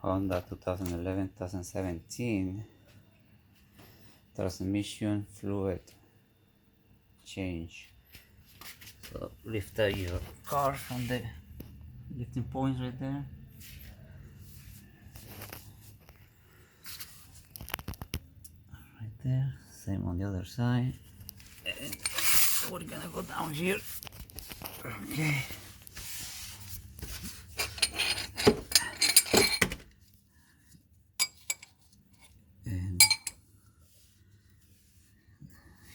Honda 2011-2017 transmission fluid change. So lift up your car from the lifting points right there. Right there. Same on the other side. And we're gonna go down here. Okay. And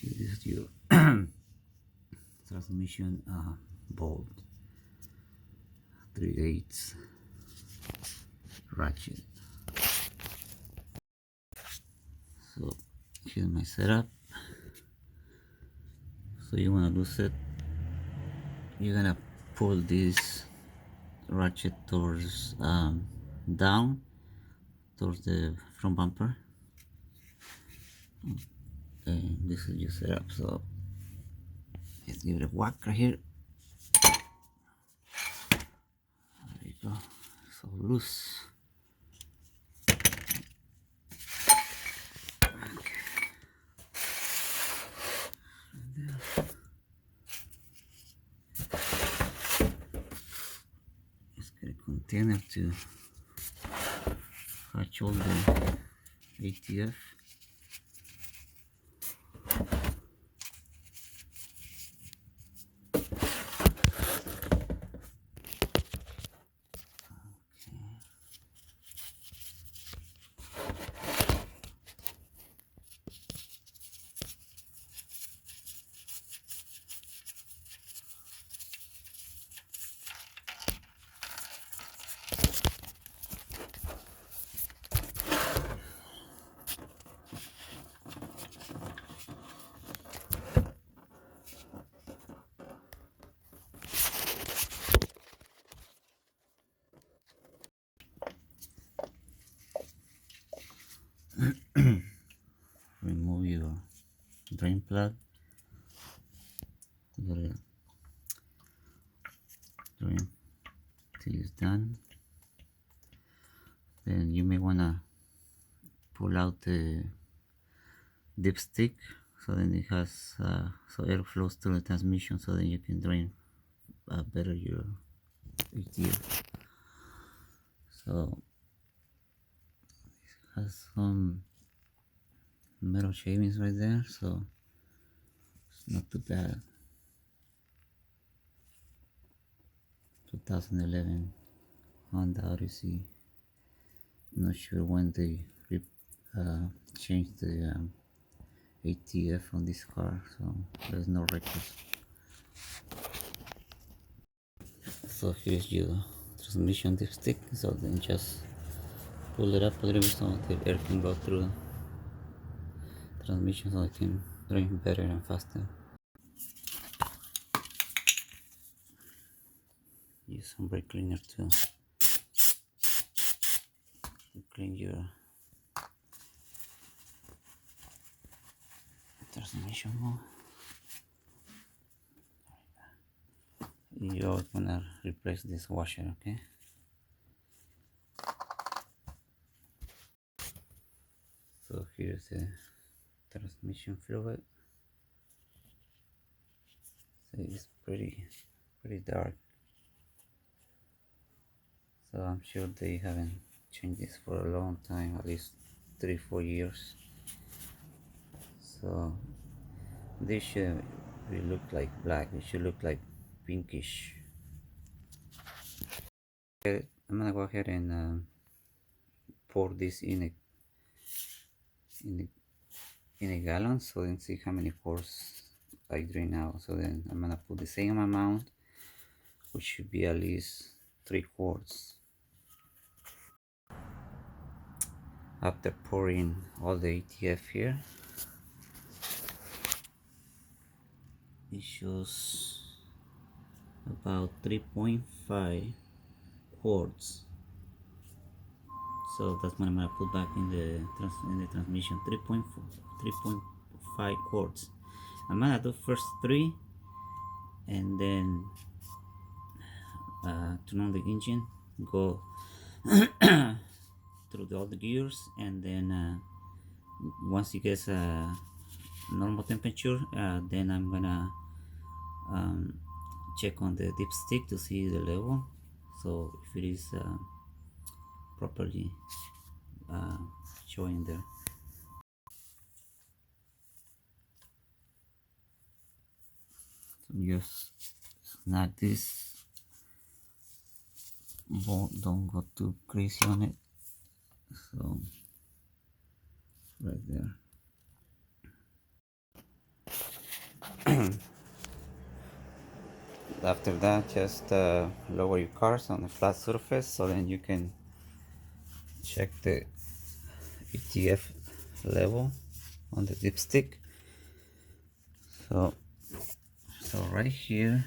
here is your transmission bolt, 3/8 ratchet. So here's my setup. So you want to lose it, you're gonna pull this ratchet towards down towards the front bumper, and this is your setup. So let's give it a whack right here. There you go. So loose. Let's get a container to catch all the ATF. Remove your drain plug. You gotta drain till it's done. Then you may wanna pull out the dipstick so then it has so air flows through the transmission, so then you can drain better your ATF. So it has some metal shavings right there, so it's not too bad. 2011 Honda Odyssey. Not sure when they changed the ATF on this car, so there's no records. So here's your transmission dipstick. So then just pull it up a little bit so the air can go through the transmission, so it can drain better and faster. Use some brake cleaner to clean your transmission more. You're gonna replace this washer, okay? So here's the transmission fluid. So it's pretty dark. So I'm sure they haven't changed this for a long time, at least 3-4 years. So this should really look like black. It should look like pinkish. Okay, I'm gonna go ahead and pour this in a gallon, so then see how many pours I drain out. So then I'm gonna put the same amount, which should be at least 3 quarts. After pouring all the ATF here, it shows about 3.5 quarts. So that's what I'm gonna put back in the transmission. 3.5 quarts. I'm gonna do first 3, and then turn on the engine, go through all the gears, and then once it gets a normal temperature, then I'm gonna um, check on the dipstick to see the level, so if it is properly uh, showing there. So just snag this bolt, don't go too crazy on it, so right there. After that, just lower your cars on a flat surface, so then you can check the ATF level on the dipstick. So right here,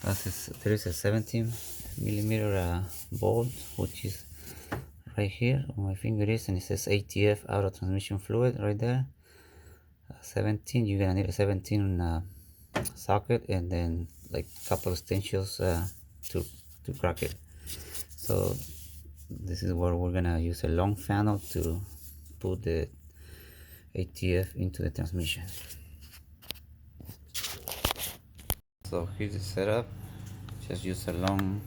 there is a 17 millimeter bolt, which is right here on my finger is, and it says ATF auto transmission fluid right there. 17, you're gonna need a 17 socket, and then like a couple of extensions to crack it. So this is where we're gonna use a long funnel to put the ATF into the transmission. So here's the setup. Just use a long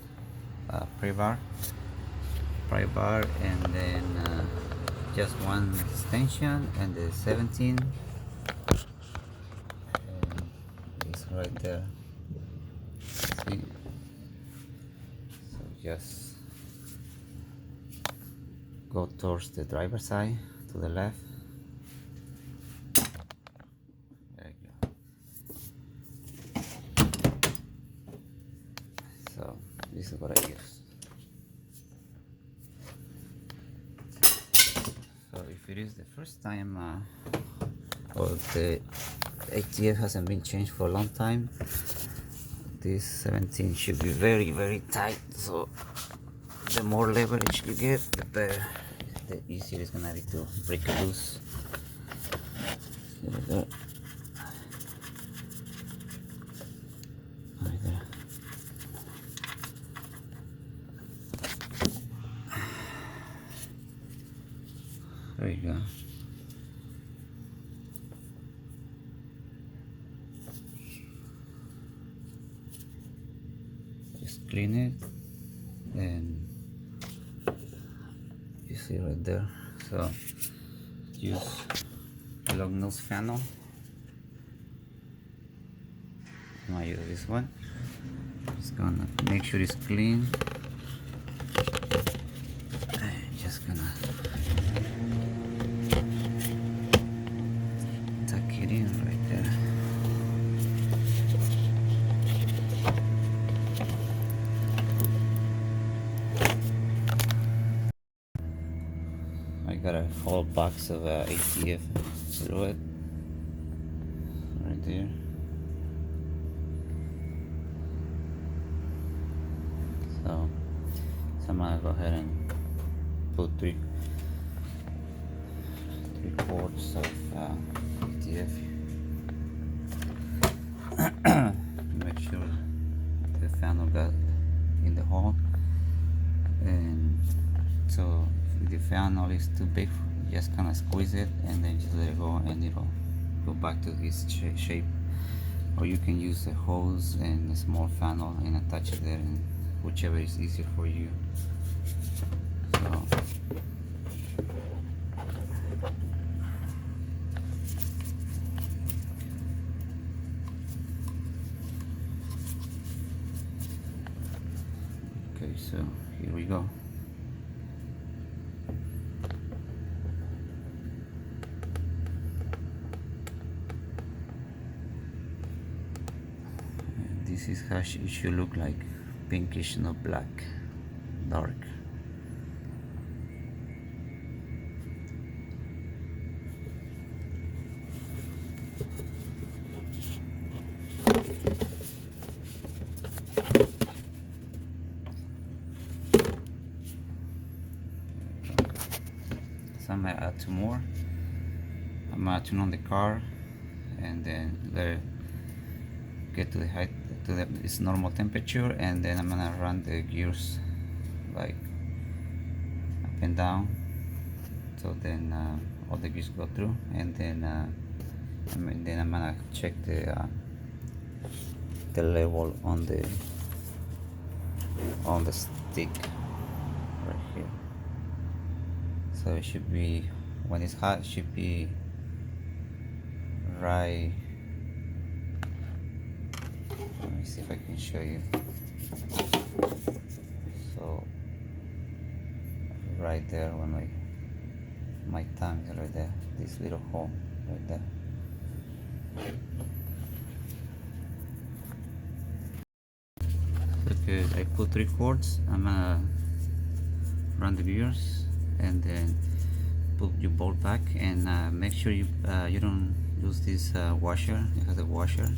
pry bar, and then just one extension and the 17, and it's right there. See? So just go towards the driver's side to the left. There you go. So this is what I use. So if it is the first time or the ATF hasn't been changed for a long time, this 17 should be very tight, so the more leverage you get, the better, the easier it's gonna be to break it loose. Right there. Right there. There you go. Just clean it, and you see right there. So use a long nose funnel. I might use this one. Just gonna make sure it's clean. Just gonna tuck it in right there. I got a whole box of ATF fluid right there. So I'm gonna go ahead and put three quarts of ATF. Make sure the funnel got in the hole, and so if the funnel is too big, just kind of squeeze it and then just let it go, and it'll go back to its shape. Or you can use a hose and a small funnel and attach it there, and whichever is easier for you. So okay, so here we go. And this is how it should look like, pinkish, not black, dark. So I'm gonna add two more. I'm gonna turn on the car and then let it get to the height, to its normal temperature, and then I'm gonna run the gears like and down, so then all the gears go through, and then I'm gonna check the level on the stick right here. So it should be, when it's hot, it should be right. Let me see if I can show you. So right there, when my tongue is right there, this little hole right there. Okay, I put 3 quarts. I'm gonna run the gears and then put your bolt back, and make sure you don't lose this washer. It has a washer,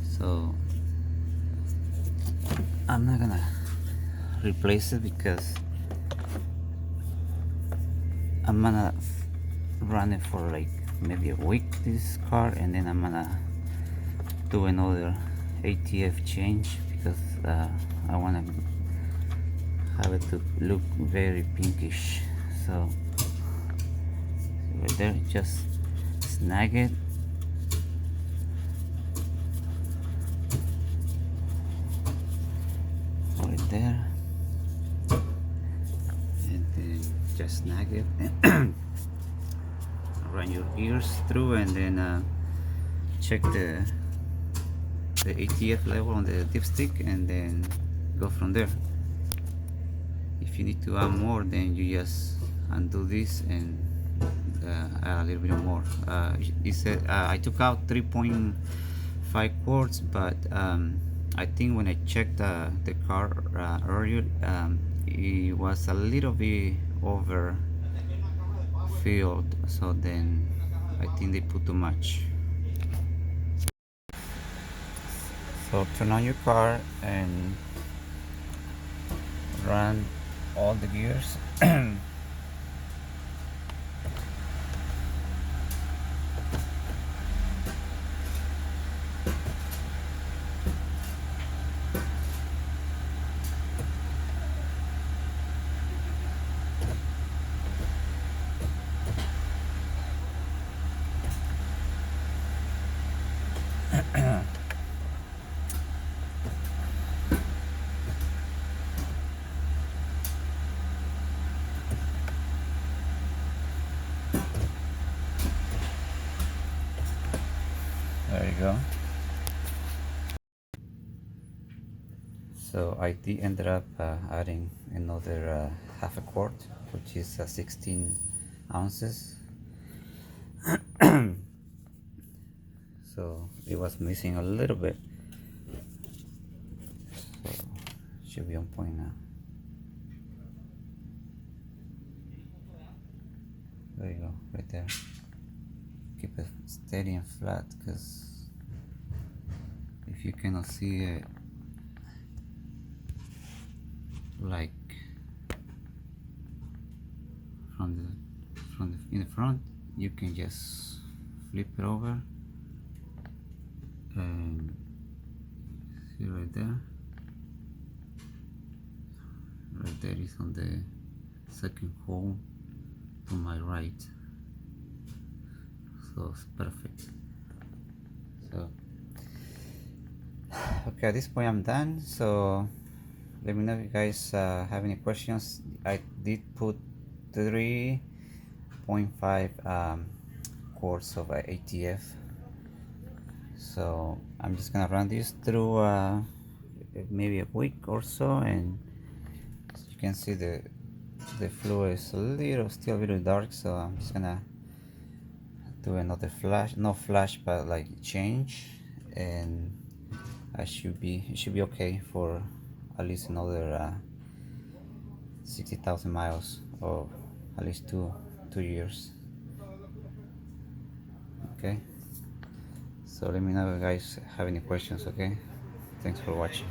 so I'm not gonna replace it because I'm gonna run it for like maybe a week, this car, and then I'm gonna do another ATF change because I want to have it to look very pinkish. So right there, just snag it, right there, and then just snag it and run your ears through, and then check the ATF level on the dipstick, and then go from there. If you need to add more, then you just undo this and add a little bit more. It said I took out 3.5 quarts, but I think when I checked the car earlier, it was a little bit over filled, so then I think they put too much. So turn on your car and run all the gears. There you go. So I ended up adding another half a quart, which is 16 ounces. So it was missing a little bit, so should be on point now. There you go, right there. Keep it steady and flat, because if you cannot see it like in the front, you can just flip it over and see right there. Right there is on the second hole to my right, so it's perfect. So okay, at this point I'm done. So let me know if you guys have any questions. I did put 3.5 quarts of ATF, so I'm just gonna run this through maybe a week or so, and as you can see the fluid is still a little dark, so I'm just gonna do another flash, not flash but like change, and it should be okay for at least another 60,000 miles, or at least two years. Okay, so let me know if you guys have any questions. Okay, thanks for watching.